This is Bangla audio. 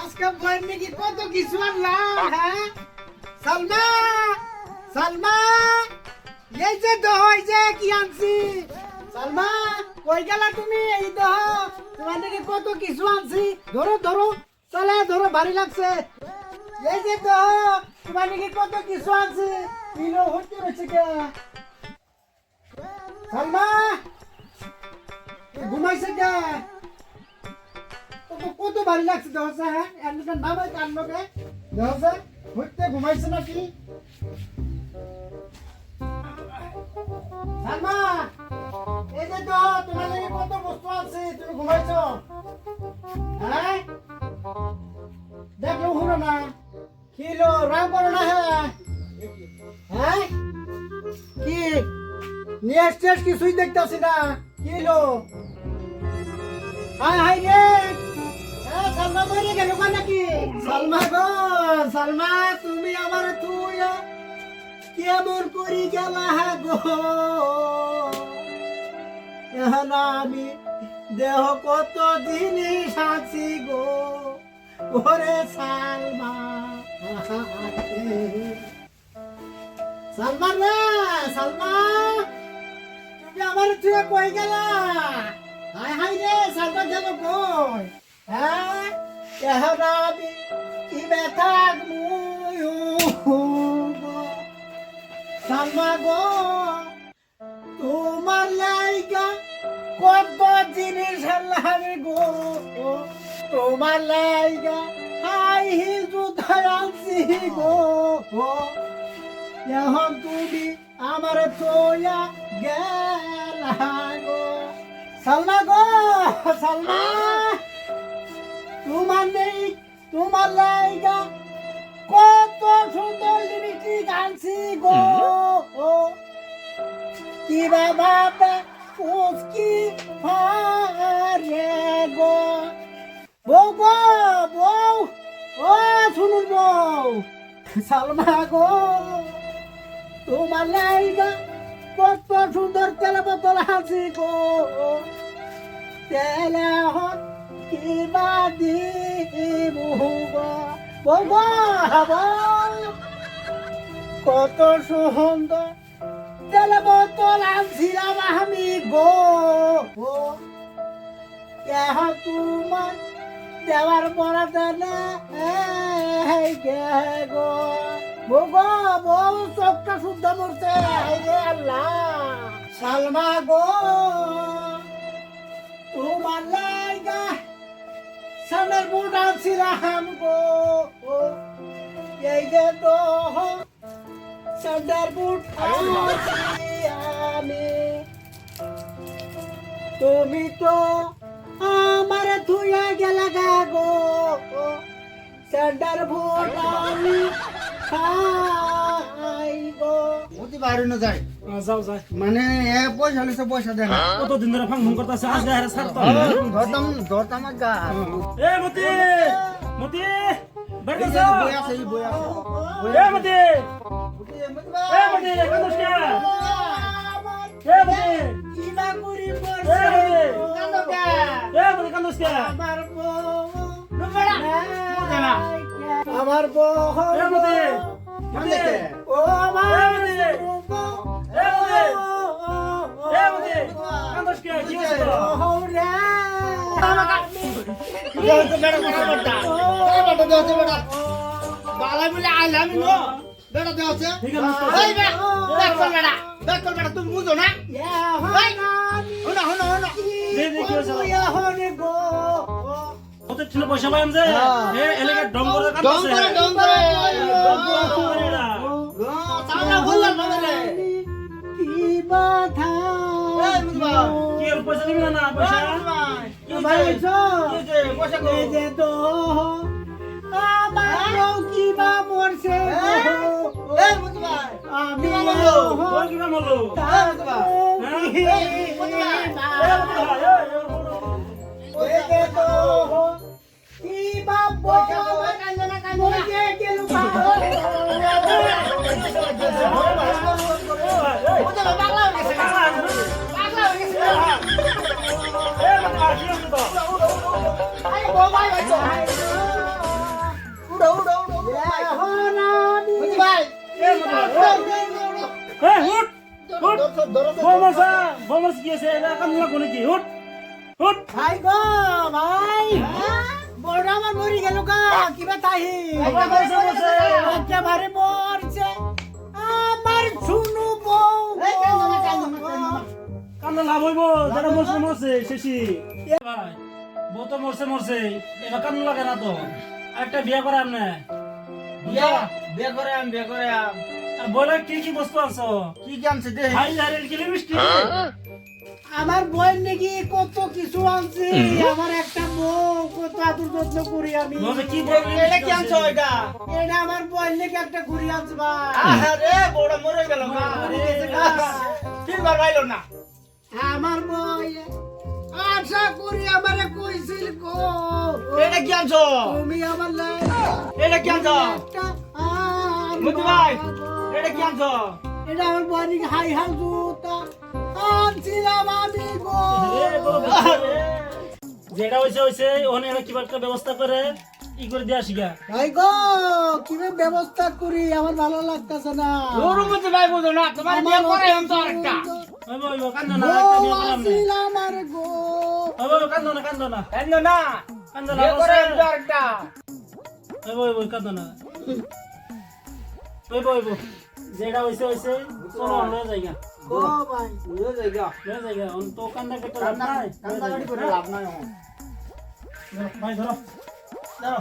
আজকে বইয়ের নাকি কত কিছু আনলাম হ্যাঁ সালমা সালমা এই যে দই যে কি আনছি সালমা কই গেলা তুমি এই দহ তোমার নাকি কত কিছু আনছি ধরো ধরো চলে ধরো ভারী লাগছে এই যে দহ তোমার নাকি কত কিছু আনছি কিলো হচ্ছে রয়েছে কে সালমা ঘুমাইছে কে কত ভারী লাগছে দহসা হ্যাঁ এমনিটা না ভাই কান লোকে দহসা হইতে ঘুমাইছে নাকি সালমা এই যে তো তোমার লাগে কত বস্তু আছে তুমি ঘুমাইছো হ্যাঁ দেখো হুনো না কিলো রাগ করো না হ্যাঁ কি নিয়ে স্টেজ কিছুই দেখতেছি না কিলো হাই হাই রে সালমা মরে গেল নাকি সালমা গো সালমা তুমি আমার তুই কেমন করি গেলা গো এখন আমি দেহ কত জিনিস আছি গো ওরে সালমা সালমা রে সালমা তুমি আমার তুই কই গেলা হাই হাই রে সালমা গেল কই হ্যাঁ এখন আমি কি ব্যথা সালমা গো তোমার লাইগা কত জিনিস লাগে গো তোমার লাইগা হাই হিল জুতা আনছি গো এখন তুমি আমার তোয়া গেলা গো সালমা গো সালমা তোমার নেই তোমার লাইগা কত সুন্দর লিপস্টিক আনছি গো কি বাবা উসকি পারে গো বউ গো বউ ও শুনুন বউ সালমা গো তোমার লাইগা কত সুন্দর তেল বোতল আনছি গো তেলে হন কিবা দিব গো কত সুন্দর তেল বোতল আনছিলাম আমি গো তোমার দেওয়ার পরা দেনে গো বউ চোখটা শুদ্ধ মরছে আল্লাহ সালমা গো তোমার লাইগা সামনের বুট আনছিলাম গো এই যে তো সামনের বুট আমি তুমি তো আমার ধুয়ে গেলা গো সামনের বুট আমি খাই গো অতি বাইরে না যায় যাও যাই মানে এ পয়সা লিসে পয়সা দেন কতদিন ধরে ফাং করতেছে আজকে হারে ছাড়তো ধরতাম গা এ মতি মতি বের এই কর যে বই আছে এই বই আছে এ মতি এ মতি কান্দস কে এ মতি কিবা করি এ পড়ছে মতি কান্দকা এ মতি কান্দস কে আমার বউ নুবড়া দেনা আমার বউ এ মতি মতি ও এ আমার মতি এ মতি কান্দস কে কি হইছে ঠিক আছে তুমি বুঝো না দে দে কি হইছে কত ছিল পয়সা পাইম যে এ এলাকা ডং করে কান্দছে কি এর পয়সা দিবি না পয়সা কিবা মরছে আমি ওর কি নাম হলো Hãy subscribe cho kênh Ghiền Mì Gõ để không bỏ lỡ তোমার কি আছে এটা কান্না কোনে কি উঠ উঠ ভাই গো ভাই বড় আমার মরি গেল গা কিবা তাই আবার বসে বসে একেবারে মরছে আমার শুনু বউ কান্না লাভ হইব যারা মরছে মরছে শেষি ভাই বউ তো মরছে মরছে এবার কান্না লাগে না তো আরেকটা বিয়ে করাম না বিয়ে করে আম আর বলে কি কি বস্তু আনছো কি কি আনছে দে হাই হাইরের কি মিষ্টি আমার বই নাকি কত কিছু আনছে আমার একটা বউ কত আদর যত্ন করি আমি বলে কি বলবি এটা কি আনছো এটা এটা আমার বই নাকি একটা ঘুরি আনছে ভাই আরে বড় মরে গেল না তিনবার পাইলো না আমার বই আশা করি আমারে কইছিল গো এটা কি আনছো তুমি আমার এটা কি আনছো মুতু ভাই এটা কি আনছো এটা আমার বই নাকি হাই হাল জুতা আনছিলাম আমি গো যেটা হইছে হইছে ওখানে কি একটা ব্যবস্থা করে ই করে দিয়ে আসি গা ভাই গো কিভাবে ব্যবস্থা করি আমার ভালো লাগতেছে না ওর মুতু ভাই বুঝো না তোমার বিয়ে করে আম তো আরেকটা ওই বই কান্দো না একটা বিয়ে করাম না ছিলাম আর গো ওই বই কান্দো না কান্দো না কেন না কান্দো না বিয়ে করে আম তো আরেকটা ওই বই কান্দো না ওই বই যেটা হইছে হইছে চলো আমরা জায়গা গো ভাই বুঝো জায়গা লয়ে জায়গা অন তো কান্দা কেটে লাভ নাই কান্দাকাটি করে লাভ নাই ভাই ধরো দাও